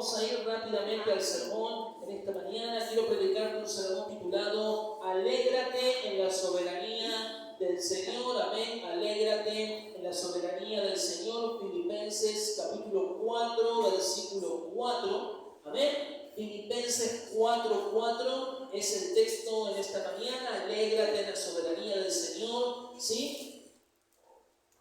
Vamos a ir rápidamente al sermón en esta mañana. Quiero predicarte un sermón titulado Alégrate en la soberanía del Señor. Amén. Alégrate en la soberanía del Señor. Filipenses capítulo 4, versículo 4. Amén. Filipenses 4:4 es el texto en esta mañana. Alégrate en la soberanía del Señor. ¿Sí?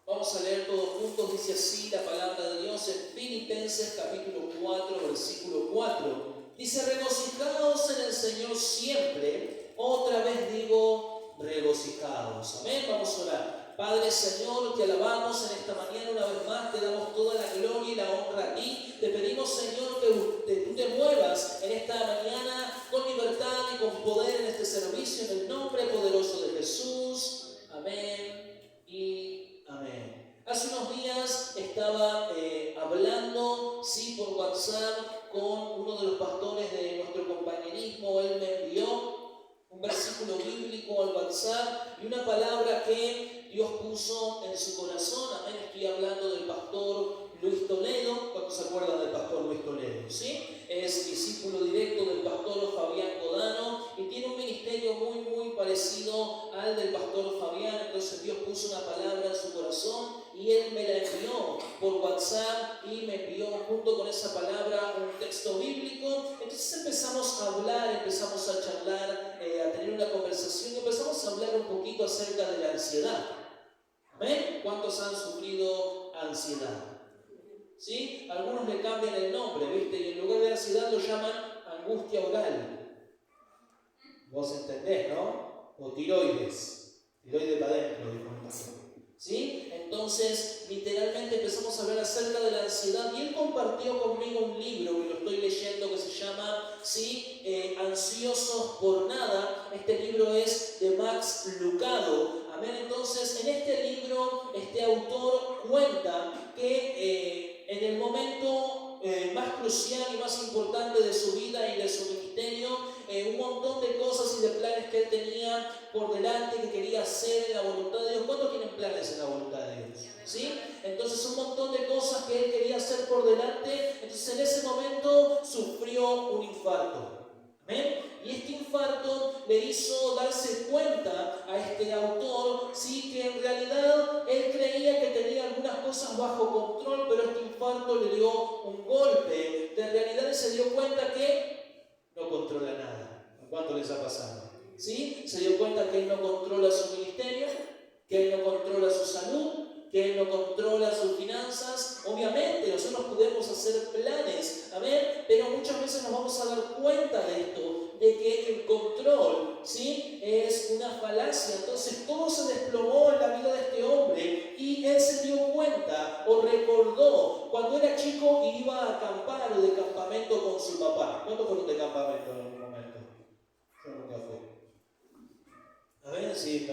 Vamos a leer todos juntos, dice así la palabra de Dios en Filipenses capítulo 4, versículo 4. Dice, regocijaos en el Señor siempre. Otra vez digo, regocijaos. Amén, vamos a orar. Padre Señor, te alabamos en esta mañana una vez más, te damos toda la gloria y la honra a ti. Te pedimos, Señor, que tú te muevas en esta mañana con libertad y con poder en este servicio, en el nombre poderoso de Jesús. Amén y amén. Hace unos días estaba hablando, sí, por WhatsApp con uno de los pastores de nuestro compañerismo. Él me envió un versículo bíblico al WhatsApp y una palabra que Dios puso en su corazón. Amén. Estoy hablando del pastor Luis Toledo. ¿Cuántos se acuerdan del pastor Luis Toledo? ¿Sí? Es discípulo directo del pastor Fabián Codano y tiene un ministerio muy parecido al del pastor Fabián. Entonces Dios puso una palabra en su corazón y él me la envió por WhatsApp y me envió junto con esa palabra un texto bíblico. Entonces empezamos a hablar, empezamos a charlar, a tener una conversación y empezamos a hablar un poquito acerca de la ansiedad. ¿Amén? ¿Cuántos han sufrido ansiedad? ¿Sí? Algunos le cambian el nombre, ¿viste? Y en lugar de ansiedad lo llaman angustia oral. Vos entendés, ¿no? O tiroides. Tiroides para adentro, dijo el pastor. ¿Sí? Entonces, literalmente empezamos a hablar acerca de la ansiedad y él compartió conmigo un libro que lo estoy leyendo que se llama, ¿sí? Ansiosos por nada. Este libro es de Max Lucado. Amén. Entonces, en este libro, este autor cuenta que en el momento más crucial y más importante de su vida y de su ministerio, un montón de cosas y de planes que él tenía por delante, que quería hacer en la voluntad de Dios. ¿Cuántos tienen planes en la voluntad de Dios? ¿Sí? Entonces un montón de cosas que él quería hacer por delante. Entonces en ese momento sufrió un infarto. ¿Amén? Y este infarto le hizo darse cuenta a este autor, sí, que en realidad él creía que tenía algunas cosas bajo control, pero este infarto le dio un golpe de realidad y se dio cuenta que no controla nada. ¿A cuánto les ha pasado? ¿Sí? Se dio cuenta que él no controla su ministerio, que él no controla su salud, que él no controla sus finanzas. Obviamente nosotros podemos hacer planes, amén, pero muchas veces nos vamos a dar cuenta de esto, de que el control, ¿sí?, es una falacia. Entonces todo se desplomó en la vida de este hombre y él se dio cuenta o recordó cuando era chico y iba a acampar o de campamento con su papá. ¿Cuántos fueron de campamento en algún momento? Yo nunca fui. A ver, si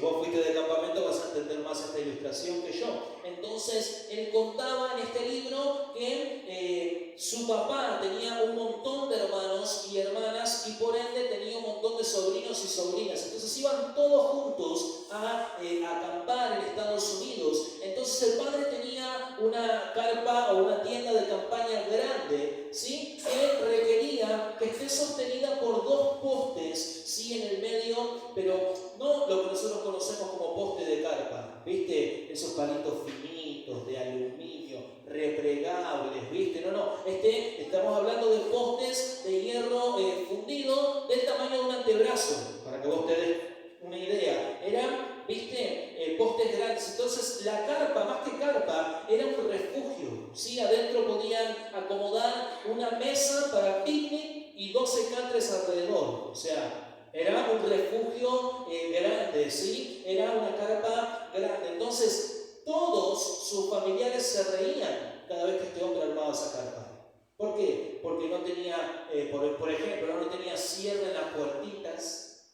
vos fuiste de campamento vas a entender más esta ilustración que yo. Entonces, él contaba en este libro que su papá tenía un montón de hermanos y hermanas y por ende tenía un montón de sobrinos y sobrinas. Entonces iban todos juntos a acampar en Estados Unidos. Entonces el padre tenía una carpa o una tienda de campaña grande, ¿sí?, que requería que esté sostenida por dos postes, ¿sí?, en el medio, pero no lo que nosotros conocemos como poste de carpa, ¿viste? Esos palitos finitos de aluminio, replegables, ¿viste? No, estamos hablando de postes de hierro fundido del tamaño de un antebrazo, para que vos te des una idea. Eran, ¿viste? Postes grandes. Entonces la carpa, más que carpa, era un refugio, ¿sí? Adentro podían acomodar una mesa para picnic y 12 catres alrededor, o sea, era un refugio grande, ¿sí? Era una carpa grande. Entonces, todos sus familiares se reían cada vez que este hombre armaba esa carpa. ¿Por qué? Porque no tenía, por ejemplo, no tenía cierre en las puertitas,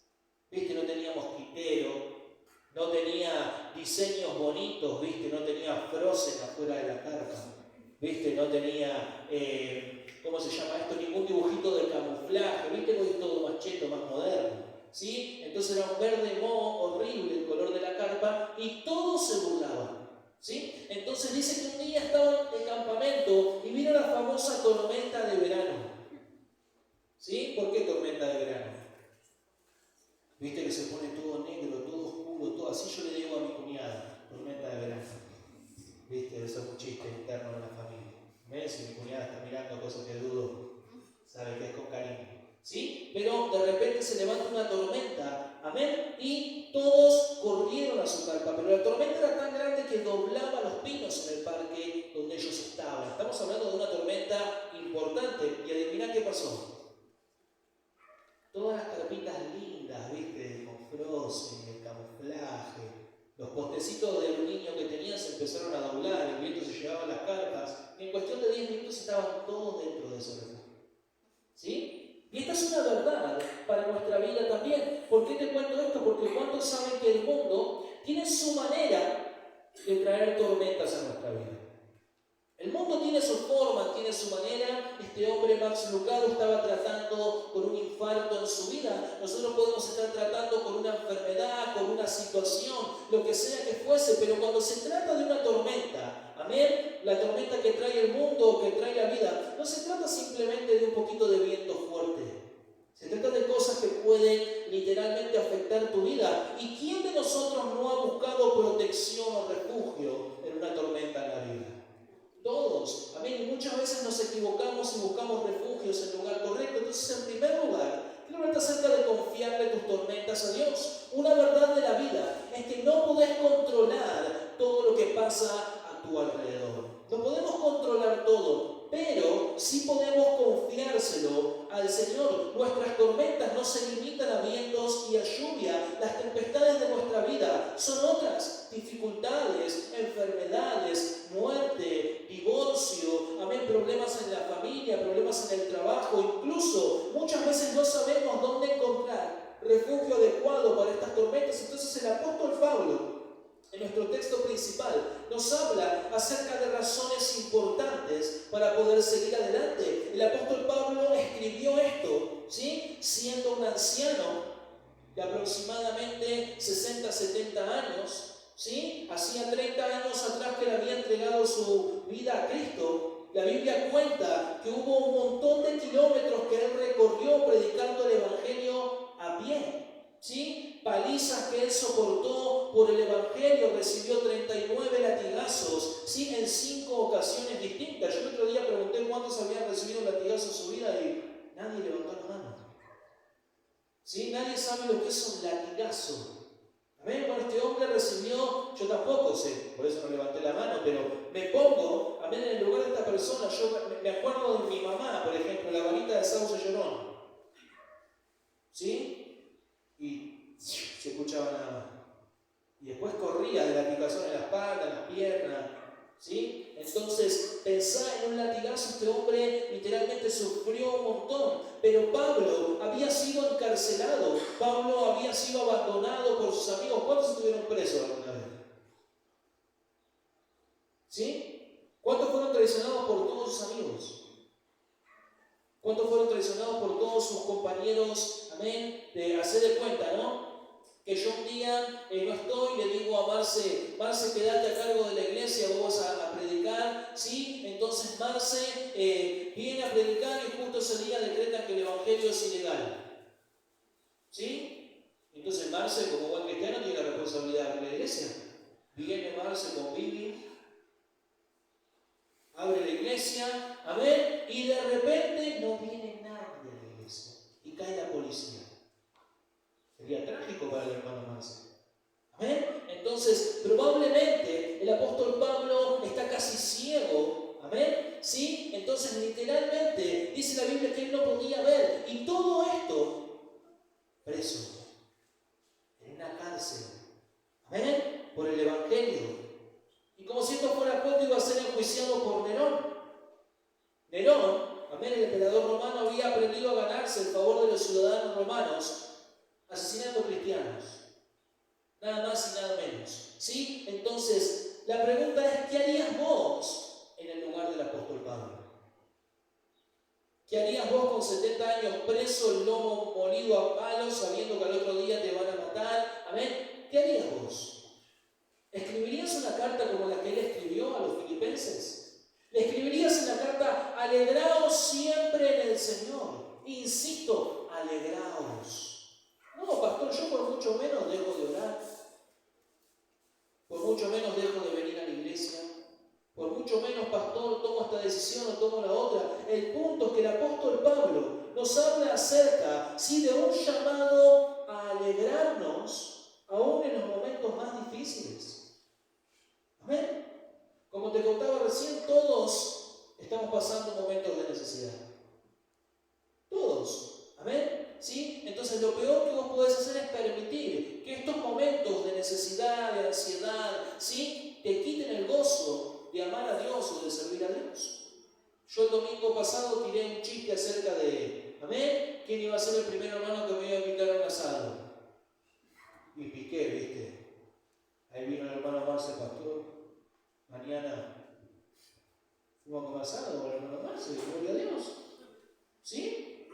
¿viste? No tenía mosquitero, no tenía diseños bonitos, ¿viste? No tenía frozen afuera de la carpa, ¿viste? No tenía... ¿cómo se llama esto? Ningún dibujito de camuflaje, ¿viste? Hoy es todo más cheto, más moderno, ¿sí? Entonces era un verde moho horrible el color de la carpa y todos se burlaban, ¿sí? Entonces dice que un día estaban en campamento y vino la famosa tormenta de ¿Por qué tormenta de verano? Viste que se pone todo negro, todo oscuro, todo así. Yo le digo a mi cuñada, tormenta de verano. Viste, eso es un chiste interno de la familia. ¿Ves? Si mi cuñada está mirando cosas que dudo, sabe que es con cariño. ¿Sí? Pero de repente se levanta una tormenta, amén, y todos corrieron a su carpa, pero la tormenta era tan grande que doblaba los pinos en el parque donde ellos estaban. Estamos hablando de una tormenta importante, y adivina qué pasó. Todas las carpitas lindas, viste, con frozen, el camuflaje, los postecitos del niño que tenían se empezaron a doblar, el viento se llevaba las carpas, y en cuestión de 10 minutos estaban todos dentro de ese refugio. ¿Sí? Y esta es una verdad para nuestra vida también. ¿Por qué te cuento esto? Porque ¿cuántos saben que el mundo tiene su manera de traer tormentas a nuestra vida? El mundo tiene su forma, tiene su manera. Este hombre, Max Lucado, estaba tratando con un infarto en su vida. Nosotros podemos estar tratando con una enfermedad, con una situación, lo que sea que fuese, pero cuando se trata de una tormenta, amén, la tormenta que trae el mundo, que trae la vida, no se trata simplemente de un poquito de viento fuerte. Se trata de cosas que pueden literalmente afectar tu vida. ¿Y quién de nosotros no ha buscado protección o refugio en una tormenta en la vida? Todos, amén. Y muchas veces nos equivocamos y buscamos refugios en el lugar correcto. Entonces, en primer lugar, quiero hablarte acerca de confiarle tus tormentas a Dios. Una verdad de la vida es que no podés controlar todo lo que pasa a tu alrededor. No podemos controlar todo, pero sí podemos confiárselo al Señor. Nuestras tormentas no se limitan a vientos y a lluvia. Las tempestades de nuestra vida son otras: dificultades, enfermedades, muerte, divorcio, amén, problemas en la familia, problemas en el trabajo. Incluso muchas veces no sabemos dónde encontrar refugio adecuado para estas tormentas. Entonces el apóstol Pablo, en nuestro texto principal, nos habla acerca de razones importantes para poder seguir adelante. El apóstol Pablo escribió esto, ¿sí?, siendo un anciano de aproximadamente 60, 70 años, ¿sí? Hacía 30 años atrás que le había entregado su vida a Cristo. La Biblia cuenta que hubo un montón de kilómetros que él recorrió predicando el Evangelio a pie. ¿Sí? Palizas que él soportó por el Evangelio, recibió 39 latigazos, ¿sí?, en 5 ocasiones distintas. Yo el otro día pregunté cuántos habían recibido un latigazo en su vida y nadie levantó la mano. ¿Sí? Nadie sabe lo que es un latigazo. Amén. Bueno, este hombre recibió, yo tampoco sé, por eso no levanté la mano, pero me pongo, amén, en el lugar de esta persona. Yo me acuerdo de mi mamá, por ejemplo, la varita de Sauce Llorón. ¿Sí? Y se escuchaba nada más. Y después corría de la picazón en la espalda, en las piernas. ¿Sí? Entonces, pensá en un latigazo. Este hombre literalmente sufrió un montón. Pero Pablo había sido encarcelado. Pablo había sido abandonado por sus amigos. ¿Cuántos estuvieron presos alguna vez? ¿Sí? ¿Cuántos fueron traicionados por todos sus amigos? ¿Cuántos fueron traicionados por todos sus compañeros? Amén. De hacer de cuenta, ¿no? Que yo un día no estoy, le digo a Marce, quédate a cargo de la iglesia, vos vas a predicar, ¿sí? Entonces Marce viene a predicar y justo ese día decretan que el evangelio es ilegal. ¿Sí? Entonces Marce, como buen cristiano, tiene la responsabilidad de la iglesia. Viene Marce con Bibi, abre la iglesia, amén, y de repente no viene nadie de la iglesia y cae la policía. Sería trágico para el hermano Marce. Amén. Entonces, probablemente el apóstol Pablo está casi ciego. Amén. ¿Sí? Entonces, literalmente, dice la Biblia que él no podía ver. Y todo esto, preso, en una cárcel. Amén. Por el evangelio. Y como si esto fuera poco, iba a ser enjuiciado por Nerón. Nerón, amén, el emperador romano, había aprendido a ganarse el favor de los ciudadanos romanos asesinando cristianos. Nada más y nada menos. ¿Sí? Entonces, la pregunta es, ¿qué harías vos en el lugar del apóstol Pablo? ¿Qué harías vos con 70 años preso, el lomo molido a palos, sabiendo que al otro día te van a matar? Amén. ¿Qué harías vos? ¿Escribirías una carta como la que él escribió a los filipenses? ¿Le escribirías en la carta, alegraos siempre en el Señor? Insisto, alegraos. No, pastor, yo por mucho menos dejo de orar, por mucho menos dejo de venir a la iglesia, por mucho menos, pastor, tomo esta decisión o tomo la otra. El punto es que el apóstol Pablo nos habla acerca, sí, de un llamado a alegrarnos aún en los momentos más difíciles. Amén. Como te contaba recién, todos estamos pasando momentos de necesidad. Todos. Amén. ¿Sí? Entonces lo peor que vos podés hacer es permitir que estos momentos de necesidad, de ansiedad, ¿sí?, te quiten el gozo de amar a Dios o de servir a Dios. Yo el domingo pasado tiré un chiste acerca de, amén, quién iba a ser el primer hermano que me iba a invitar a un asado. Y piqué, ¿viste? Ahí vino el hermano Marce, pastor. Mañana fuimos a comer asado con el hermano Marce, gloria a Dios. ¿Sí?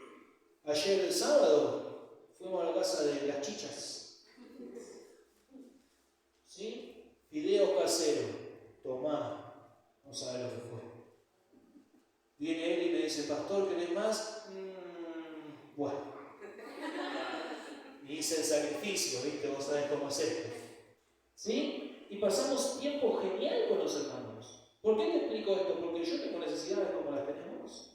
Ayer el sábado fuimos a la casa de las chichas. ¿Sí? Fideo casero. Tomá. No sabe lo que fue. Viene él y me dice, pastor, ¿querés más? Bueno. Y hice el sacrificio, ¿viste? Vos sabés cómo es esto. ¿Sí? Y pasamos tiempo genial con los hermanos. ¿Por qué te explico esto? Porque yo tengo necesidades como las tenemos.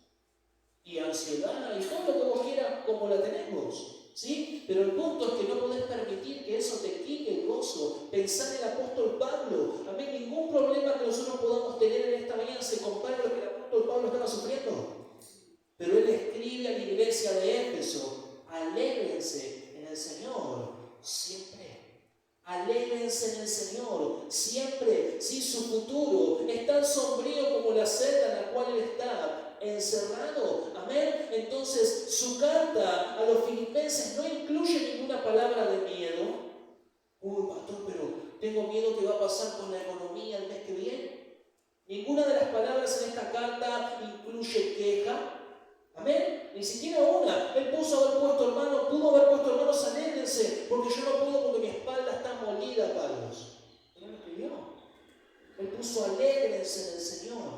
Y ansiedad y todo lo que vos quieras como la tenemos. ¿Sí? Pero el punto es que no podés permitir que eso te quite el gozo. Pensar en el apóstol Pablo. Amén. Ningún problema que nosotros podamos tener en esta mañana se compara a lo que el apóstol Pablo estaba sufriendo. Pero él escribe a la iglesia de Éfeso: alégrense en el Señor siempre. Alégrense en el Señor siempre. Si su futuro es tan sombrío como la celda en la cual él está encerrado, amén. Entonces su carta a los filipenses no incluye ninguna palabra de miedo. Uy, pastor, pero tengo miedo que va a pasar con la economía el mes que viene. Ninguna de las palabras en esta carta incluye queja. Amén. Ni siquiera una. Él pudo haber puesto, hermanos, alégrense, porque yo no puedo porque mi espalda está molida, Carlos. Él no lo escribió. Él puso alégrense en el Señor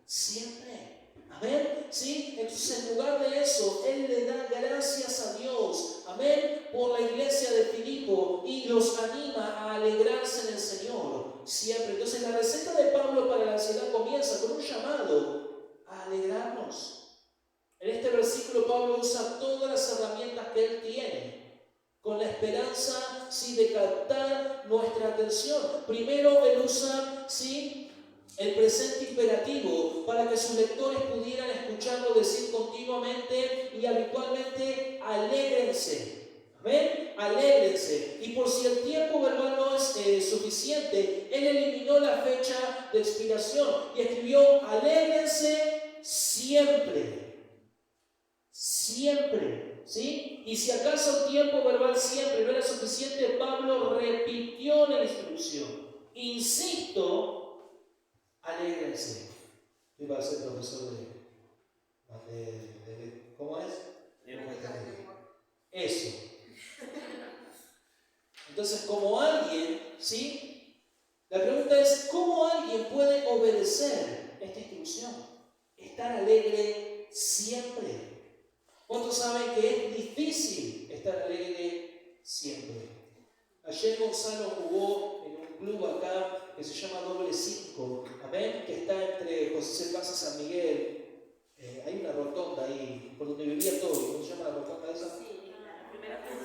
siempre. Amén. ¿Sí? Entonces, en lugar de eso, él le da gracias a Dios. Amén. Por la iglesia de Filipo y los anima a alegrarse en el Señor siempre. Entonces, la receta de Pablo para la ansiedad comienza con un llamado a alegrarnos. En este versículo Pablo usa todas las herramientas que él tiene con la esperanza, sí, de captar nuestra atención. Primero él usa, sí, el presente imperativo para que sus lectores pudieran escucharlo decir continuamente y habitualmente: alégrense. ¿Amén? Alégrense. Y por si el tiempo verbal no es suficiente, él eliminó la fecha de expiración y escribió: alégrense siempre. Siempre, ¿sí? Y si acaso el tiempo verbal siempre no era suficiente, Pablo repitió la instrucción: insisto, alégrense. Tú vas a ser profesor de ¿cómo es? Eso. Entonces, como alguien, ¿sí? La pregunta es: ¿cómo alguien puede obedecer esta instrucción? Estar alegre siempre. ¿Cuántos saben que es difícil estar alegre siempre? Ayer Gonzalo jugó en un club acá que se llama Doble 5, amén, que está entre José C. Paz y San Miguel. Hay una rotonda ahí, por donde vivía todo. ¿Cómo se llama la rotonda esa?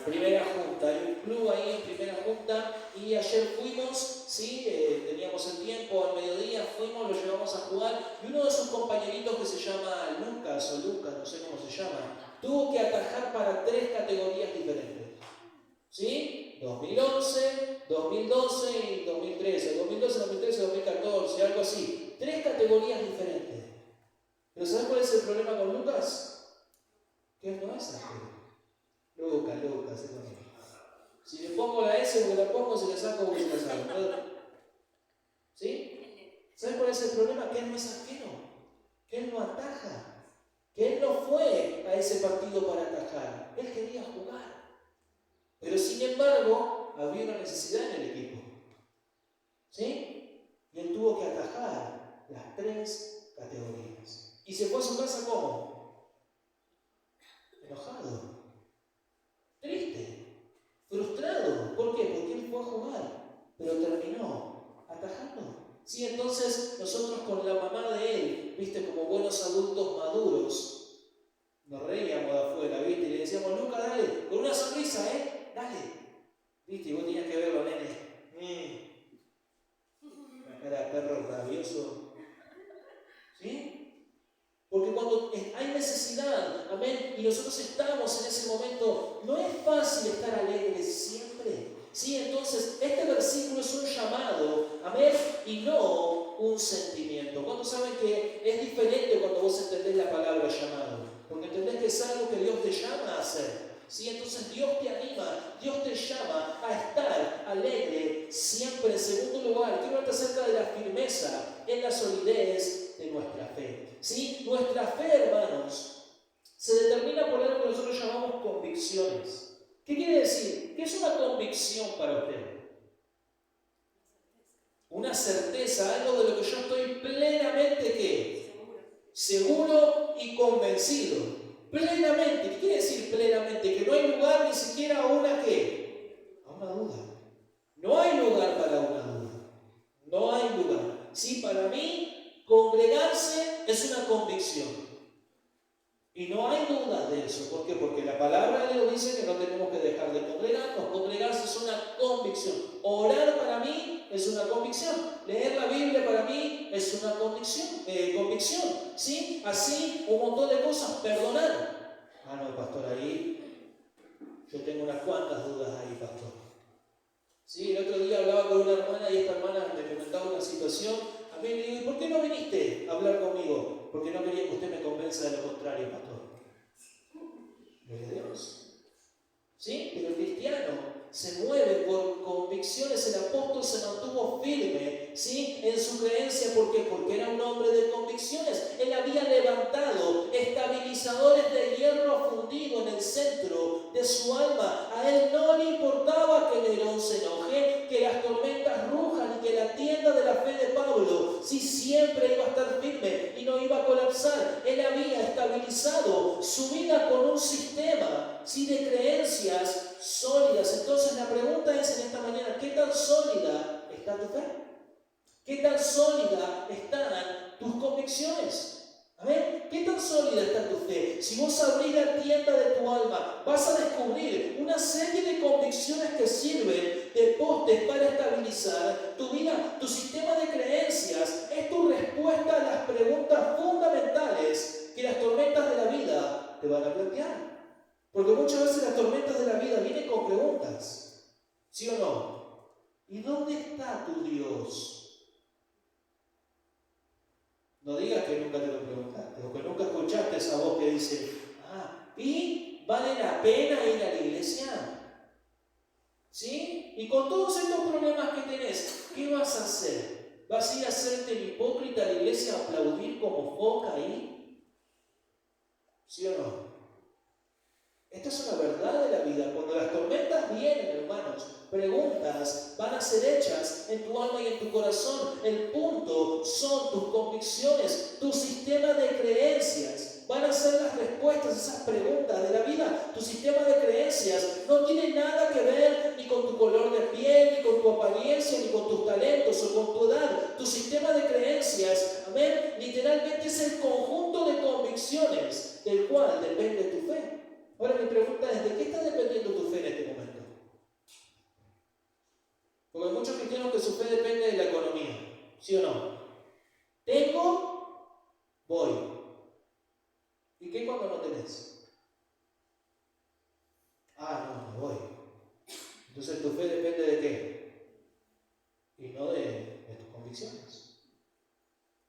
Primera Junta. Hay un club ahí en Primera Junta y ayer fuimos, ¿sí? Teníamos el tiempo al mediodía, fuimos, lo llevamos a jugar y uno de sus compañeritos, que se llama Lucas, no sé cómo se llama, tuvo que atajar para 3 categorías diferentes. ¿Sí? 2011, 2012 y 2013. 2012, 2013, 2014, algo así. 3 categorías diferentes. ¿Pero sabes cuál es el problema con Lucas? Que él no es arquero. Lucas, es lo mismo. Si le pongo la S porque la pongo, si la saco porque se la saco. ¿Sí? ¿Sabes cuál es el problema? Que él no es arquero. Que él no ataja. Que él no fue a ese partido para atajar. Él quería jugar. Pero sin embargo, había una necesidad en el equipo. ¿Sí? Y él tuvo que atajar las 3 categorías. ¿Y se fue a su casa cómo? Enojado. pero terminó atajando. Sí, entonces nosotros con la mamá de él, viste, como buenos adultos maduros, nos reíamos de afuera, viste, y le decíamos, Luca, dale, con una sonrisa, dale. Viste, y vos tenías que verlo, nene. Una cara de perro rabioso. ¿Sí? Porque cuando hay necesidad, amén, y nosotros estamos en ese momento, no es fácil estar alegres siempre. Sí, entonces este versículo es un llamado, amén, y no un sentimiento. ¿Cuántos saben que es diferente cuando vos entendés la palabra llamado? Porque entendés que es algo que Dios te llama a hacer. Sí, entonces Dios te anima, Dios te llama a estar alegre siempre. En segundo lugar, quiero hablar acerca de la firmeza en la solidez de nuestra fe. ¿Sí? Nuestra fe, hermanos, se determina por algo que nosotros llamamos convicciones. ¿Qué quiere decir? ¿Qué es una convicción para usted? Una certeza, algo de lo que yo estoy plenamente, ¿qué? Seguro y convencido. Plenamente. ¿Qué quiere decir plenamente? Que no hay lugar ni siquiera a una ¿qué? A una duda. No hay lugar para una duda. No hay lugar. Sí, para mí, congregarse es una convicción. Y no hay duda de eso. ¿Por qué? Porque la palabra de Dios dice que no tenemos que dejar de congregarnos. Congregarse es una convicción. Orar para mí es una convicción. Leer la Biblia para mí es una convicción. ¿Sí? Así un montón de cosas. Perdonar. Ah, no, pastor, ahí yo tengo unas cuantas dudas ahí, pastor. Sí, el otro día hablaba con una hermana y esta hermana me comentaba una situación. A mí le digo, ¿y por qué no viniste a hablar conmigo? Porque no quería que usted me convenza de lo contrario, pastor. Gloria a Dios. ¿Sí? Pero el cristiano se mueve por convicciones. El apóstol se mantuvo firme, ¿sí? En su creencia. ¿Por qué? Porque era un hombre de convicciones. Él había levantado estabilizadores de hierro fundido en el centro de su alma. A él no le importaba que Nerón se enoje, que las tormentas rujan y que la tienda de la fe de Pablo sí siempre iba a estar firme y no iba a colapsar. Él había estabilizado su vida con un sistema, ¿sí? De creencias sólidas. Entonces la pregunta es en esta mañana, ¿qué tan sólida está tu fe? ¿Qué tan sólida están tus convicciones? ¿Amén? ¿Qué tan sólida está tu fe? Si vos abrís la tienda de tu alma, vas a descubrir una serie de convicciones que sirven de postes para estabilizar tu vida. Tu sistema de creencias es tu respuesta a las preguntas fundamentales que las tormentas de la vida te van a plantear. Porque muchas veces las tormentas de la vida vienen con preguntas. ¿Sí o no? ¿Y dónde está tu Dios? No digas que nunca te lo preguntaste o que nunca escuchaste esa voz que dice, ¿y vale la pena ir a la iglesia? ¿Sí? Y con todos estos problemas que tenés, ¿qué vas a hacer? ¿Vas a ir a hacerte el hipócrita a la iglesia a aplaudir como foca ahí? ¿Sí o no? Esta es una verdad de la vida. Cuando las tormentas vienen, hermanos, preguntas van a ser hechas en tu alma y en tu corazón. El punto son tus convicciones, tu sistema de creencias. Van a ser las respuestas a esas preguntas de la vida. Tu sistema de creencias no tiene nada que ver ni con tu color de piel, ni con tu apariencia, ni con tus talentos o con tu edad. Tu sistema de creencias, amén, literalmente es el conjunto de convicciones del cual depende tu fe. Ahora mi pregunta es, ¿de qué está dependiendo tu fe en este momento? Porque hay muchos cristianos que su fe depende de la economía, ¿sí o no? Tengo, voy. ¿Y qué cuando no tenés? No voy. Entonces tu fe depende de qué? Y no de tus convicciones.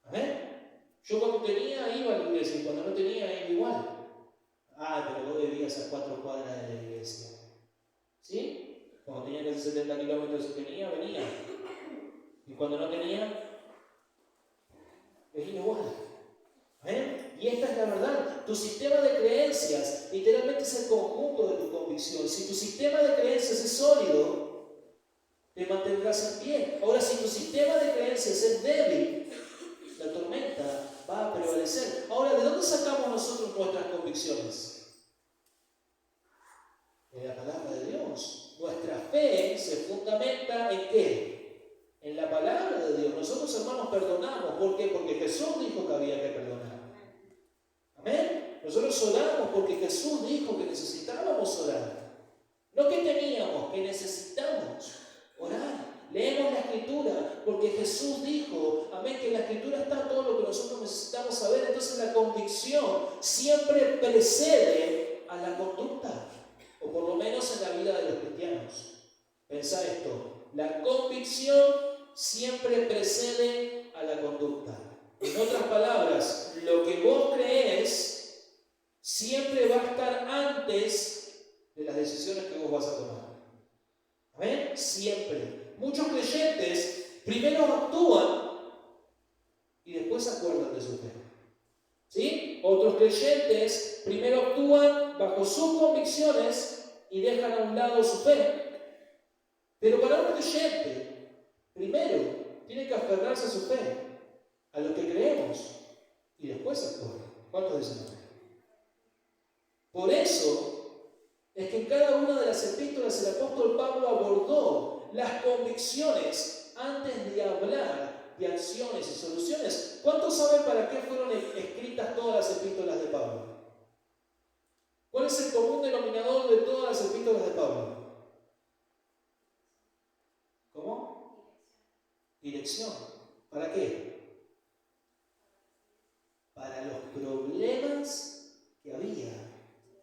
¿Amén? Yo cuando tenía iba a la iglesia y cuando no tenía iba igual. Pero vos vivías a 4 cuadras de la iglesia. ¿Sí? Cuando tenía que hacer 70 kilómetros venía. Y cuando no tenía, venía igual. Y esta es la verdad. Tu sistema de creencias literalmente es el conjunto de tu convicción. Si tu sistema de creencias es sólido, te mantendrás en pie. Ahora, si tu sistema de creencias es débil, la tormenta va a prevalecer. Ahora, ¿de dónde sacamos nosotros nuestras convicciones? De la palabra de Dios. Nuestra fe se fundamenta ¿en qué? palabra de Dios. Nosotros, hermanos, perdonamos. ¿Por qué? Porque Jesús dijo que había que perdonar. Amén. Nosotros oramos porque Jesús dijo que necesitábamos orar. No que teníamos, que necesitamos orar. Leemos la Escritura porque Jesús dijo, amén, que en la Escritura está todo lo que nosotros necesitamos saber. Entonces la convicción siempre precede a la conducta, o por lo menos en la vida de los cristianos. Pensá esto, la convicción siempre precede a la conducta. En otras palabras, lo que vos crees siempre va a estar antes de las decisiones que vos vas a tomar. ¿Amén? Siempre. Muchos creyentes primero actúan y después se acuerdan de su fe. ¿Sí? Otros creyentes primero actúan bajo sus convicciones y dejan a un lado su fe. Pero para un creyente, primero tiene que aferrarse a su fe, a lo que creemos, y después actuar. ¿Cuántos dicen amén? Por eso es que en cada una de las epístolas el apóstol Pablo abordó las convicciones antes de hablar de acciones y soluciones. ¿Cuántos saben para qué fueron escritas todas las epístolas de Pablo? ¿Cuál es el común denominador de todas las epístolas de Pablo? ¿Cómo? Dirección. ¿Para qué? Para los problemas que había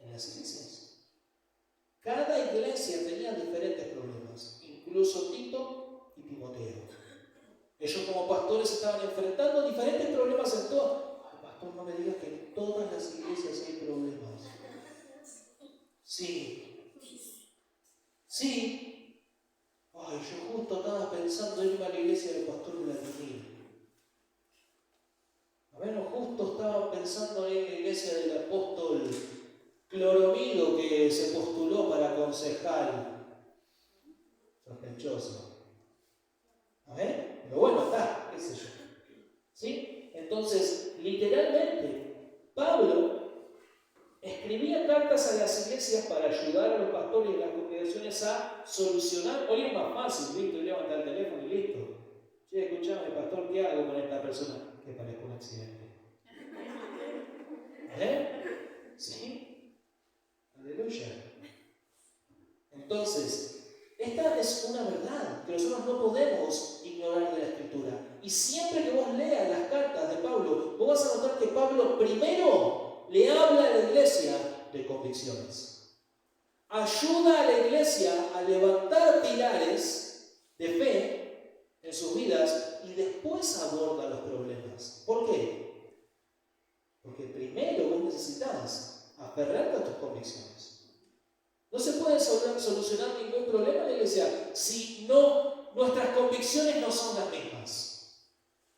en las iglesias. Cada iglesia tenía diferentes problemas, incluso Tito y Timoteo. Ellos como pastores estaban enfrentando diferentes problemas en todo. Ay, pastor, no me digas que en todas las iglesias hay problemas. Sí. Sí. Ay, yo justo estaba pensando en irme a la iglesia del pastor Vladimir. A ver, justo estaba pensando en la iglesia del apóstol Cloromiro que se postuló para concejal. Sospechoso. A ver, pero bueno, está, qué sé yo. ¿Sí? Entonces, literalmente, Pablo escribía cartas a las iglesias para ayudar a los pastores y las congregaciones a solucionar. Hoy es más fácil, listo, levanta el teléfono y listo. Che, escuchame, pastor, ¿qué hago con esta persona? Que parezca un accidente. ¿Sí? Aleluya. Entonces, esta es una verdad que nosotros no podemos ignorar de la Escritura. Y siempre que vos leas las cartas de Pablo, vos vas a notar que Pablo primero le habla a la iglesia de convicciones. Ayuda a la iglesia a levantar pilares de fe en sus vidas y después aborda los problemas. ¿Por qué? Porque primero vos necesitas aferrarte a tus convicciones. No se puede solucionar ningún problema en la iglesia si nuestras convicciones no son las mismas.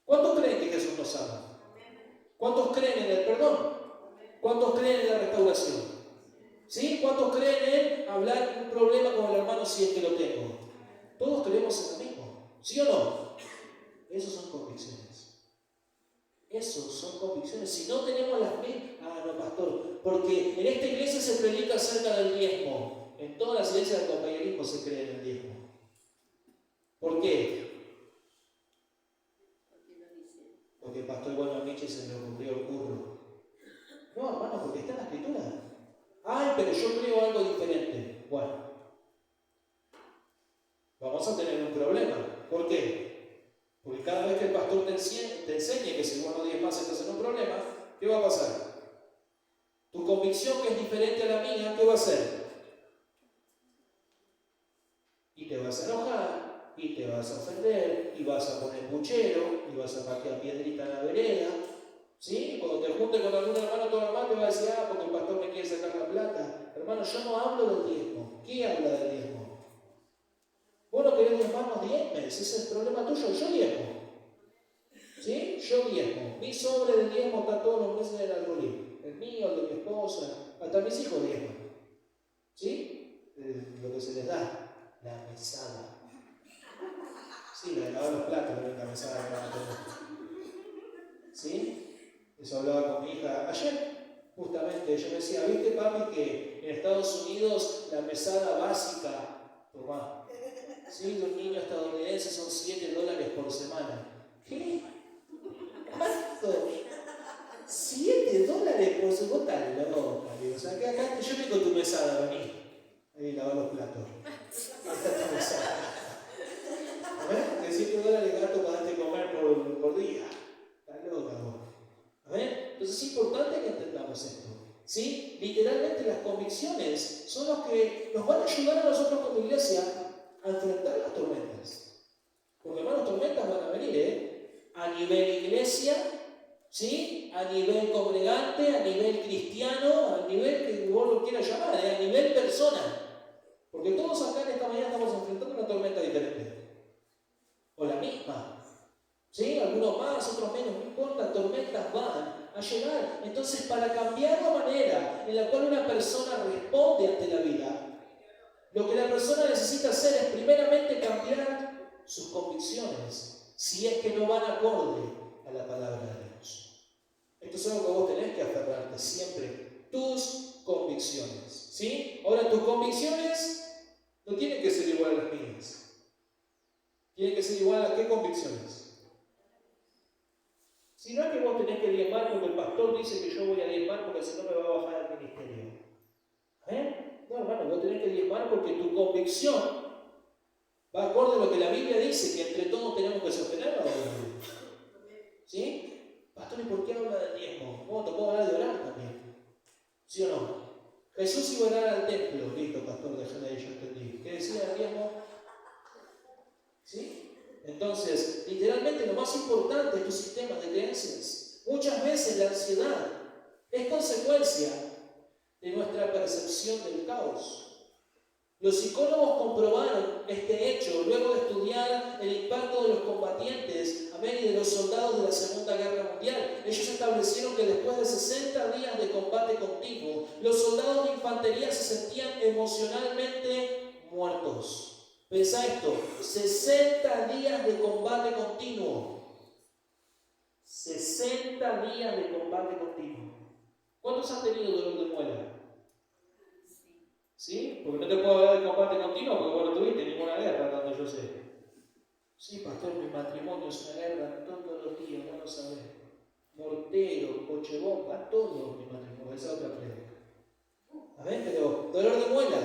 ¿Cuántos creen que Jesús nos ama? ¿Cuántos creen en el perdón? ¿Cuántos creen en la restauración? ¿Sí? ¿Cuántos creen en hablar un problema con el hermano si es que lo tengo? Todos creemos en lo mismo. ¿Sí o no? Esas son convicciones. Esos son convicciones. Si no tenemos las mismas... Ah, no, pastor. Porque en esta iglesia se predica acerca del diezmo. En todas las iglesias del compañerismo se cree en el diezmo. ¿Por qué? Porque el pastor Guanameche se le ocurrió el curro. No, hermano, porque está en la Escritura. Ay, pero yo creo algo diferente. Bueno, vamos a tener un problema. ¿Por qué? Porque cada vez que el pastor te enseñe que si vos no diezmas estás en un problema, ¿qué va a pasar? Tu convicción que es diferente a la mía, ¿qué va a hacer? Y te vas a enojar, y te vas a ofender, y vas a poner puchero, y vas a patear piedrita en la vereda. ¿Sí? Cuando te juntes con algún hermano, todo hermano te va a decir, ah, porque el pastor me quiere sacar la plata. Hermano, yo no hablo del diezmo. ¿Quién habla del diezmo? Vos no querés diezmar, no diezmes. Ese es el problema tuyo. Yo diezmo. ¿Sí? Yo diezmo. Mi sobre de diezmo está todos los meses en el arbolí. El mío, el de mi esposa, hasta mis hijos diezman. ¿Sí? Lo que se les da. La mesada. Sí, la de lavar los platos, no es la mesada que van a tener. ¿Sí? Eso hablaba con mi hija ayer, justamente. Ella me decía, ¿viste, papi, que en Estados Unidos la mesada básica, tomá, Sí, los niños estadounidenses son $7 por semana. ¿Qué? ¿Cuánto? $7 por semana. Vos estás loca, amigo. O sea, acá yo vengo a tu mesada, vení. Ahí lavar los platos. Esta es tu mesada. A ver, de $7 gasto para darte comer por día. Estás loca vos. A ver, entonces es importante que entendamos esto. ¿Sí? Literalmente las convicciones son los que nos van a ayudar a nosotros como iglesia a enfrentar las tormentas. Porque hermanos, tormentas van a venir, a nivel iglesia, ¿sí? A nivel congregante, a nivel cristiano, a nivel que vos lo quieras llamar, a nivel persona. Porque todos acá en esta mañana estamos enfrentando una tormenta diferente. O la misma. ¿Sí? Algunos más, otros menos, no importa, tormentas van a llegar. Entonces, para cambiar la manera en la cual una persona responde ante la vida, lo que la persona necesita hacer es primeramente cambiar sus convicciones, si es que no van acorde a la palabra de Dios. Esto es algo que vos tenés que aferrarte siempre, tus convicciones. ¿Sí? Ahora, tus convicciones no tienen que ser igual a las mías. Tienen que ser igual a qué convicciones. Si no es que vos tenés que diezmar porque el pastor dice que yo voy a diezmar porque si no me va a bajar el ministerio. No, hermano, vos tenés que diezmar porque tu convicción va acorde a lo que la Biblia dice, que entre todos tenemos que sostener. ¿Sí? Pastor, ¿y por qué habla del diezmo? ¿Cómo te puedo hablar de orar también? ¿Sí o no? Jesús iba a orar al templo. Listo, pastor, déjale ahí, yo entendí. ¿Qué decía el diezmo? ¿Sí? Entonces, literalmente lo más importante es tu sistema de creencias. Muchas veces la ansiedad es consecuencia de nuestra percepción del caos. Los psicólogos comprobaron este hecho luego de estudiar el impacto de los combatientes, amén, y de los soldados de la Segunda Guerra Mundial. Ellos establecieron que después de 60 días de combate continuo, los soldados de infantería se sentían emocionalmente muertos. Pensá esto, 60 días de combate continuo. 60 días de combate continuo. ¿Cuántos han tenido dolor de muela? ¿Sí? Porque no te puedo hablar de combate continuo porque vos no tuviste ninguna guerra, tanto yo sé. Sí, pastor, mi matrimonio es una guerra todos los días, no lo sabés. Mortero, coche bomba, todo mi matrimonio, esa otra prueba. A ver, pero dolor de muela,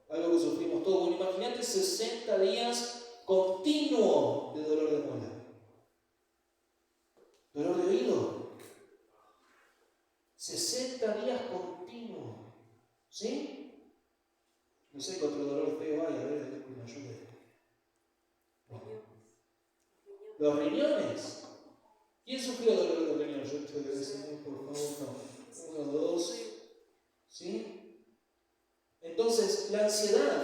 algo que sufrimos todos. Bueno, imagínate 60 días continuo de dolor de muela. Dolor de oído. 60 días continuo. ¿Sí? No sé qué otro dolor feo hay, a ver, que me ayude. Los riñones. ¿Quién sufrió dolor de los riñones? Yo te voy a decir, por favor, no. 1, 2. ¿Sí? Entonces, la ansiedad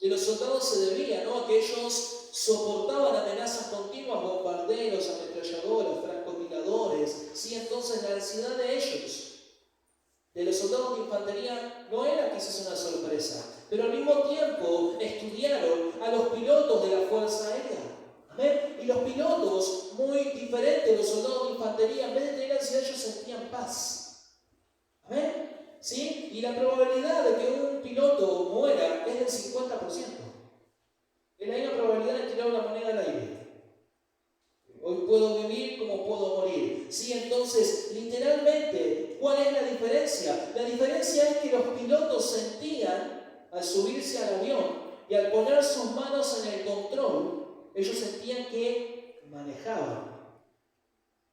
de los soldados se debía, ¿no?, a que ellos soportaban amenazas continuas, bombarderos, ametralladoras, francotiradores. ¿Sí? Entonces, la ansiedad de ellos, de los soldados de infantería, no era quizás una sorpresa, pero al mismo tiempo estudiaron a los pilotos de la Fuerza Aérea. ¿Amén? Y los pilotos, muy diferentes de los soldados de infantería, en vez de tener ansiedad, ellos sentían paz. ¿Amén? ¿Sí? Y la probabilidad de que un piloto muera es del 50%. Es la misma probabilidad de tirar una moneda al aire. Hoy puedo vivir como puedo morir. ¿Sí? Entonces, literalmente, ¿cuál es la diferencia? La diferencia es que los pilotos sentían, al subirse al avión y al poner sus manos en el control, ellos sentían que manejaban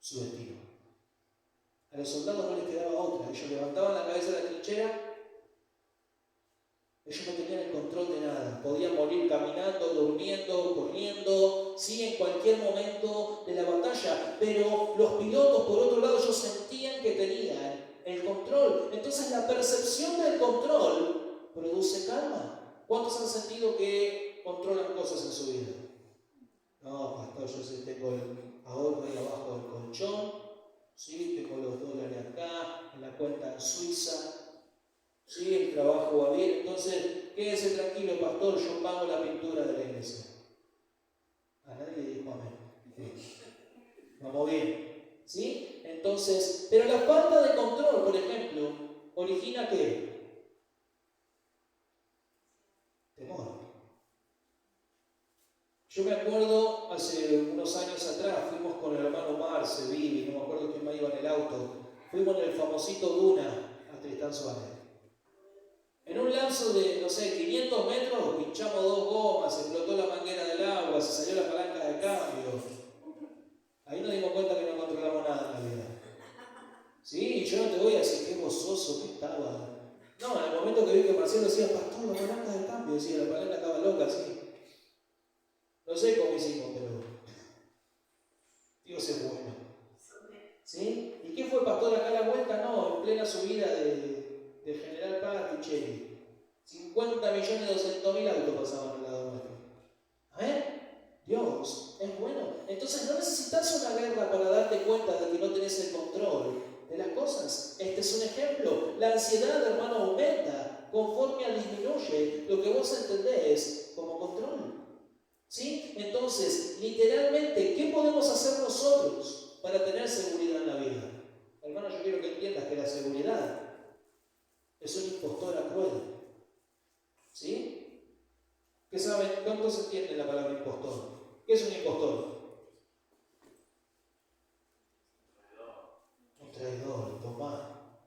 su destino. A los soldados no les quedaba otra. Ellos levantaban la cabeza de la trinchera. Ellos no tenían el control de nada. Podían morir caminando, durmiendo, corriendo, sí, en cualquier momento de la batalla. Pero los pilotos, por otro lado, ellos sentían que tenían el control. Entonces la percepción del control produce calma. ¿Cuántos han sentido que controlan cosas en su vida? No, pastor, yo sí tengo el ahorro ahí abajo del colchón, ¿sí? Tengo los dólares acá, en la cuenta en Suiza, ¿sí? El trabajo va bien, entonces quédese tranquilo, pastor, yo pago la pintura de la iglesia. A nadie le dijo amén. Sí. Vamos bien, ¿sí? Entonces, pero la falta de control, por ejemplo, origina ¿qué? Temor. Yo me acuerdo, hace unos años atrás, fuimos con el hermano Marce, Vivi, no me acuerdo quién más iba en el auto, fuimos en el famosito Duna a Tristán Suárez. En un lapso de, no sé, 500 metros, pinchamos 2 gomas, explotó la manguera del agua, se salió la palanca de cambio. Ahí nos dimos cuenta que no controlamos nada en la vida. Sí, yo no te voy a decir qué gozoso que estaba. No, en el momento que vi que Marcelo decía, pastor, la palanca del cambio, decía, la palanca estaba loca, sí. No sé cómo hicimos, pero Dios es bueno. ¿Sí? ¿Y qué fue, pastor, acá a la vuelta? No, en plena subida de General Paz y Chevy. 50.200.000 autos pasaban al lado nuestro. Dios es bueno. Entonces no necesitas una guerra para darte cuenta de que no tenés el control de las cosas. Este es un ejemplo. La ansiedad, hermano, aumenta conforme disminuye lo que vos entendés como control. ¿Sí? Entonces, literalmente, ¿qué podemos hacer nosotros para tener seguridad en la vida? Hermano, yo quiero que entiendas que la seguridad es una impostora cruel. ¿Sí? ¿Qué saben? ¿Cuántos entienden la palabra impostor? ¿Qué es un impostor? Un traidor, tomar.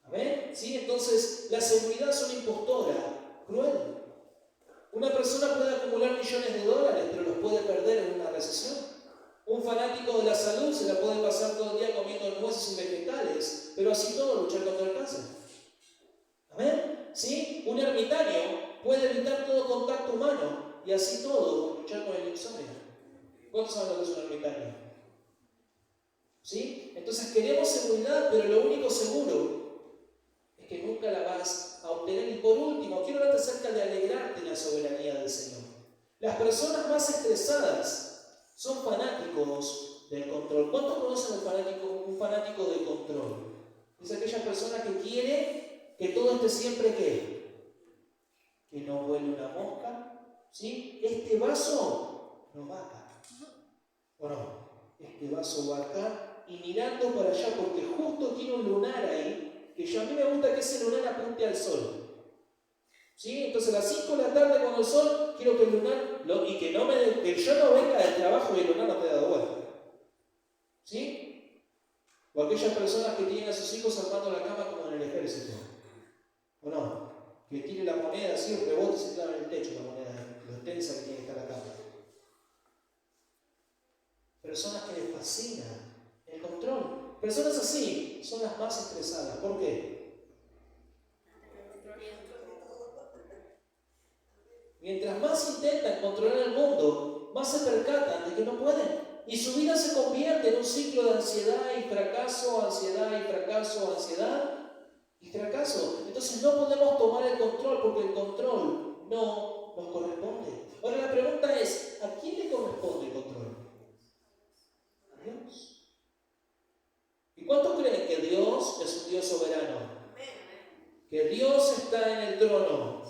¿Amén? ¿Sí? Entonces, la seguridad es una impostora cruel. Una persona puede acumular millones de dólares, pero los puede perder en una recesión. Un fanático de la salud se la puede pasar todo el día comiendo nueces y vegetales, pero así todo luchar contra el cáncer. ¿Amén? ¿Sí? Un ermitaño puede evitar todo contacto humano y así todo luchar con el insomnio. ¿Cuántos saben lo que es un ermitaño? ¿Sí? Entonces queremos seguridad, pero lo único seguro es que nunca la vas a obtener. Y por último, quiero hablarte acerca de alegrarte en la soberanía del Señor. Las personas más estresadas son fanáticos del control. ¿Cuántos conocen un fanático del control? Es aquella persona que quiere que todo esté siempre que no vuele una mosca. ¿Sí? Este vaso no va acá. ¿O no? Este vaso va acá y mirando para allá porque justo tiene un lunar ahí, que yo a mí me gusta que ese lunar apunte al sol. ¿Sí? Entonces a las 5 de la tarde cuando el sol, quiero que el lunar, y que yo no venga del trabajo y el lunar no te ha dado vuelta. ¿Sí? O aquellas personas que tienen a sus hijos armando la cama como en el ejército. ¿O no? Que tire la moneda así, rebote y se clava en el techo la moneda, lo tensa que tiene que estar la cama. Personas que les fascina el control. Personas así son las más estresadas. ¿Por qué? Mientras más intentan controlar el mundo, más se percatan de que no pueden. Y su vida se convierte en un ciclo de ansiedad y fracaso, ansiedad y fracaso, ansiedad y fracaso. Entonces no podemos tomar el control porque el control no nos corresponde. Ahora la pregunta es, ¿a quién le corresponde el control? A Dios. ¿Y cuántos creen que Dios es un Dios soberano? Que Dios está en el trono.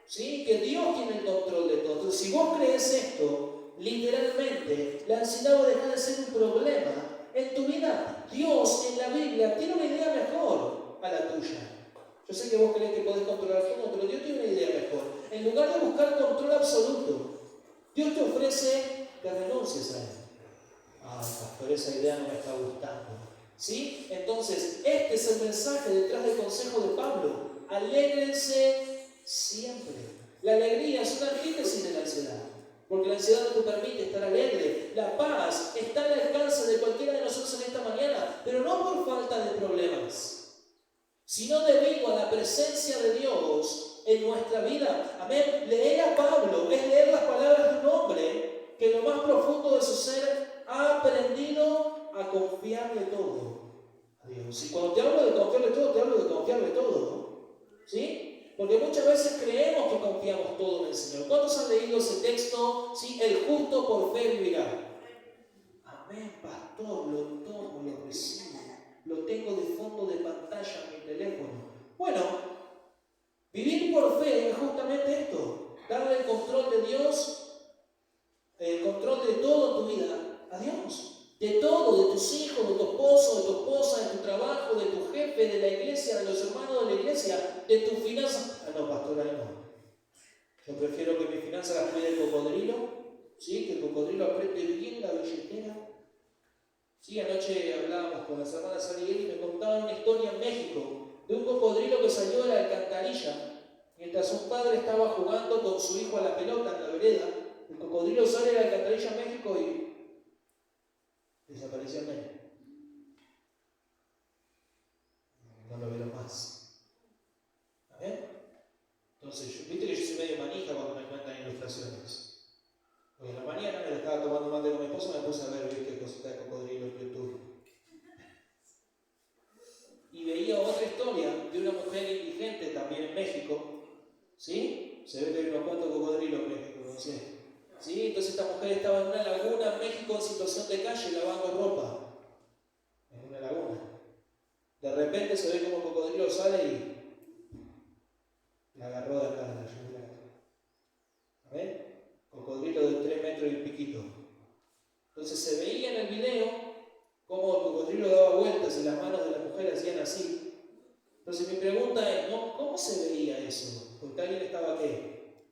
¿Sí? Que Dios tiene el control de todo. Entonces, si vos crees esto, literalmente, la ansiedad va a dejar de ser un problema en tu vida. Dios en la Biblia tiene una idea mejor a la tuya. Yo sé que vos crees que podés controlar todo, pero Dios tiene una idea mejor. En lugar de buscar control absoluto, Dios te ofrece que renuncies a Él. Ay, pastor, esa idea no me está gustando. ¿Sí? Entonces, este es el mensaje detrás del consejo de Pablo. Alégrense siempre. La alegría es una antítesis de la ansiedad, porque la ansiedad no te permite estar alegre. La paz está al alcance de cualquiera de nosotros en esta mañana, pero no por falta de problemas, sino debido a la presencia de Dios en nuestra vida. Amén. Leer a Pablo es leer las palabras de un hombre que en lo más profundo de su ser ha aprendido a confiarle todo a Dios. Y cuando te hablo de confiarle todo, te hablo de confiarle todo, ¿no? ¿Sí? Porque muchas veces creemos que confiamos todo en el Señor. ¿Cuántos han leído ese texto? ¿Sí? El justo por fe vivirá. Amén, pastor, lo tomo, lo recibo. Lo tengo de fondo de pantalla en mi teléfono. Bueno, vivir por fe es justamente esto. Darle el control de Dios, el control de todo en tu vida a Dios. De todo, de tus hijos, de tu esposo, de tu esposa, de tu trabajo, de tu jefe, de la iglesia, de los hermanos de la iglesia, de tus finanzas. Ah, no, pastor, ahí no. Yo prefiero que mis finanzas las cuide el cocodrilo ¿sí? Que el cocodrilo apriete bien la billetera. Sí, anoche hablábamos con las hermanas Ariel y me contaban una historia en México de un cocodrilo que salió de la alcantarilla mientras un padre estaba jugando con su hijo a la pelota en la vereda. El cocodrilo sale de la alcantarilla en México y desapareció en medio. No lo vieron más. ¿Amén? Entonces, viste que yo soy medio manija cuando me cuentan ilustraciones. Porque en la mañana me estaba tomando mate con mi esposa y me puse a ver qué cosita de cocodrilo en YouTube. Y veía otra historia de una mujer indigente también en México. ¿Sí? Se ve que hay unos cuantos cocodrilos en México, no sé. ¿Sí? Entonces esta mujer estaba en una laguna en México en situación de calle lavando ropa. En una laguna. De repente se ve como el cocodrilo sale y la agarró de acá, de la yugular. ¿Ven? Cocodrilo de 3 metros y piquito. Entonces se veía en el video cómo el cocodrilo daba vueltas y las manos de la mujer hacían así. Entonces mi pregunta es, ¿no? ¿Cómo se veía eso? Porque alguien estaba ¿qué?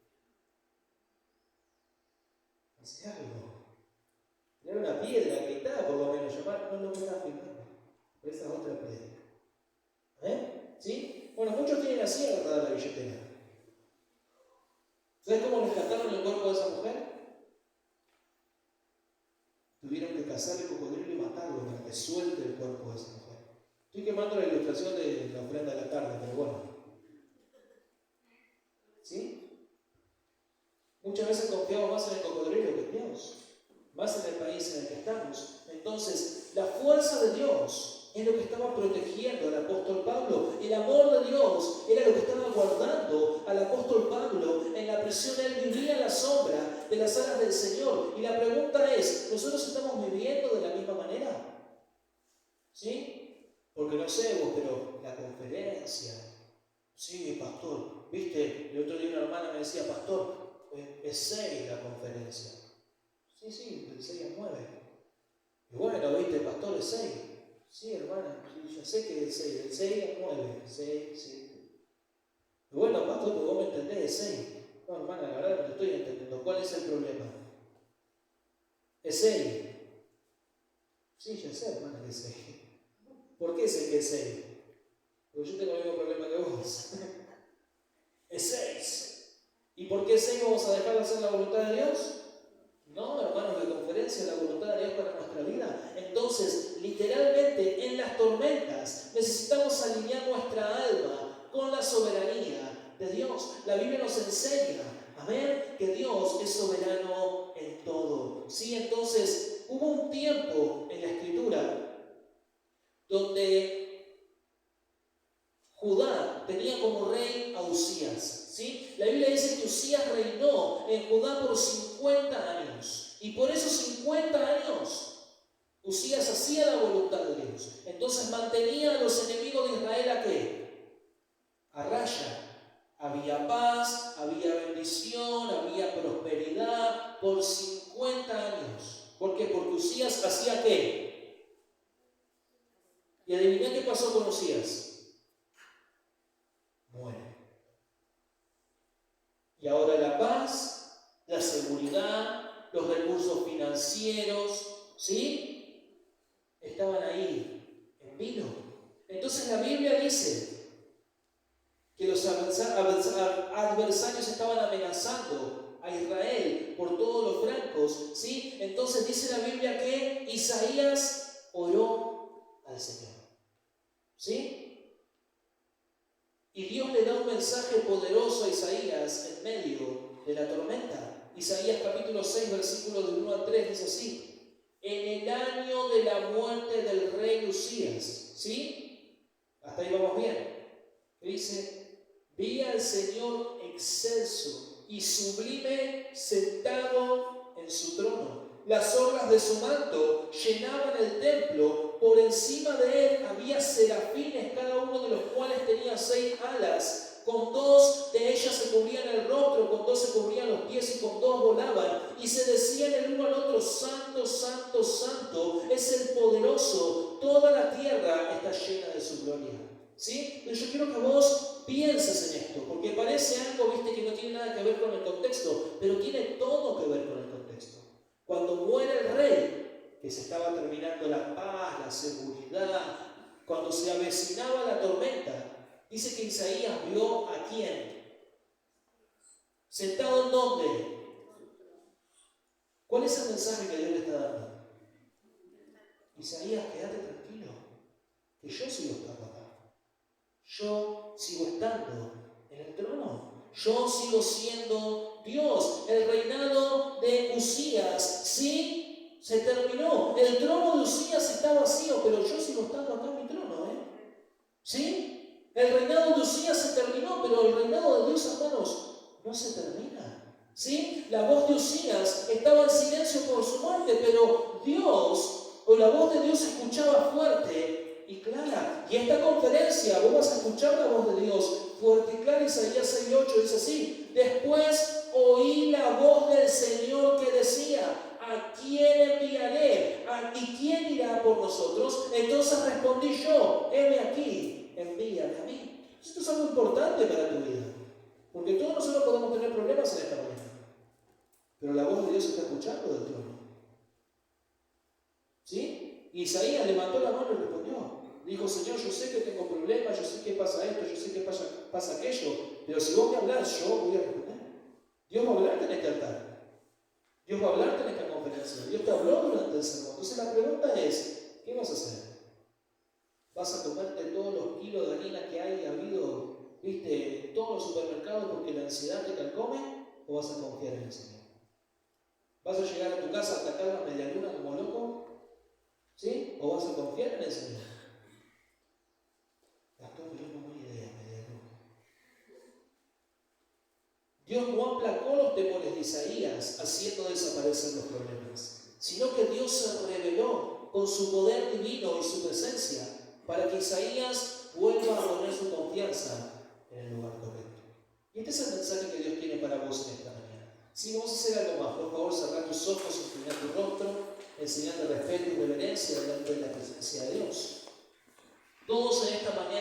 Hacía algo. Era una piedra, gritaba por lo menos, llamar, no lo voy a filmar. Pero esa es otra piedra. ¿Sí? Bueno, muchos tienen así agarrada la billetera. ¿Sabes cómo rescataron el cuerpo de esa mujer? Tuvieron que cazar el cocodrilo y matarlo para que suelte el cuerpo de esa mujer. Estoy quemando la ilustración de la ofrenda de la tarde, pero bueno. ¿Sí? Muchas veces confiamos más en el cocodrilo que en Dios, más en el país en el que estamos. Entonces, la fuerza de Dios es lo que estaba protegiendo al apóstol Pablo. El amor de Dios era lo que estaba guardando al apóstol Pablo en la prisión. Él vivía en la sombra de las alas del Señor. Y la pregunta es, ¿nosotros estamos viviendo de la misma manera? ¿Sí? Porque no sé vos, pero la conferencia. Sí, pastor. Viste, el otro día una hermana me decía, pastor, es 6 la conferencia. Sí, del 6 al 9. Y bueno, viste, pastor, es 6. Sí, hermana, yo sé que es 6, del 6 al 9, 6, 7. Y bueno, pastor, pues vos me entendés, es 6. No, hermana, la verdad no te estoy entendiendo. ¿Cuál es el problema? Es 6. Sí, ya sé, hermana, que es 6. ¿Por qué sé que es 6? Porque yo tengo el mismo problema que vos. Es 6. ¿Y por qué 6 vamos a dejar de hacer la voluntad de Dios? No, hermanos, la conferencia es la voluntad de Dios para nuestra vida. Entonces, literalmente, en las tormentas necesitamos alinear nuestra alma con la soberanía de Dios. La Biblia nos enseña, amén, que Dios es soberano en todo. Sí, entonces, hubo un tiempo en la Escritura donde Judá tenía como rey a Usías. ¿Sí? La Biblia dice que Usías reinó en Judá por 50 años. Y por esos 50 años, Usías hacía la voluntad de Dios. Entonces mantenía a los enemigos de Israel ¿a qué? A raya. Había paz, había bendición, había prosperidad por 50 años. ¿Por qué? Porque Usías hacía ¿qué? Y adivina qué pasó con Usías. Muere. Y ahora la paz, la seguridad, los recursos financieros, ¿sí? Estaban ahí, en vilo. Entonces la Biblia dice que los adversarios estaban amenazando a Israel por todos los flancos, ¿sí? Entonces dice la Biblia que Isaías oró al Señor, ¿sí? Y Dios le da un mensaje poderoso a Isaías en medio de la tormenta. Isaías capítulo 6, versículos del 1 al 3 dice así: en el año de la muerte del rey Usías, ¿sí? Hasta ahí vamos bien. Dice: vi al Señor excelso y sublime sentado en su trono. Las orlas de su manto llenaban el templo. Por encima de él había serafines, cada uno de los cuales tenía 6 alas. Con 2 de ellas se cubrían el rostro, con 2 se cubrían los pies y con 2 volaban. Y se decían el uno al otro: santo, santo, santo es el poderoso. Toda la tierra está llena de su gloria. ¿Sí? Pero yo quiero que vos pienses en esto, porque parece algo, viste, que no tiene nada que ver con el contexto, pero tiene todo que ver con el contexto. Cuando muere el rey, que se estaba terminando la paz, la seguridad, cuando se avecinaba la tormenta, dice que Isaías vio a quién. ¿Sentado en dónde? ¿Cuál es el mensaje que Dios le está dando? Isaías, quédate tranquilo, que yo sigo estando acá. Yo sigo estando en el trono. Yo sigo siendo Dios. El reinado de Uzías, sí, se terminó. El trono de Uzías está vacío, pero yo sigo estando acá en mi trono, ¿sí? El reinado de Uzías se terminó, pero el reinado de Dios, hermanos, no se termina. ¿Sí? La voz de Uzías estaba en silencio por su muerte, pero Dios, o la voz de Dios se escuchaba fuerte y clara. Y esta conferencia, vos vas a escuchar la voz de Dios fuerte y clara. Isaías 6:8 dice así: después oí la voz del Señor que decía: ¿a quién enviaré? ¿Y quién irá por nosotros? Entonces respondí yo: heme aquí, envíame a mí. Esto es algo importante para tu vida, porque todos nosotros podemos tener problemas en esta mañana, pero la voz de Dios se está escuchando del trono. ¿Sí? Isaías levantó la mano y respondió. Dijo: Señor, yo sé que tengo problemas, yo sé que pasa esto, yo sé que pasa aquello, pero si vos me hablás, yo voy a responder. Dios va a hablarte en este altar. Dios va a hablarte en esta conferencia. Dios te habló durante el sermón. Entonces la pregunta es: ¿qué vas a hacer? ¿Vas a comerte todos los kilos de harina que hay habido, en todos los supermercados porque la ansiedad te calcome? ¿O vas a confiar en el Señor? ¿Vas a llegar a tu casa a atacar la media luna como loco? ¿Sí? ¿O vas a confiar en el Señor? Pastor, yo no buena idea, media luna. Dios no aplacó los temores de Isaías haciendo desaparecer los problemas, sino que Dios se reveló con su poder divino y su presencia para que Isaías vuelva a poner su confianza en el lugar correcto. Y este es el mensaje que Dios tiene para vos en esta mañana. Si vamos a hacer algo más, por favor, cerrar tus ojos, inclinar tu rostro, enseñando respeto y reverencia delante de la presencia de Dios. Todos en esta mañana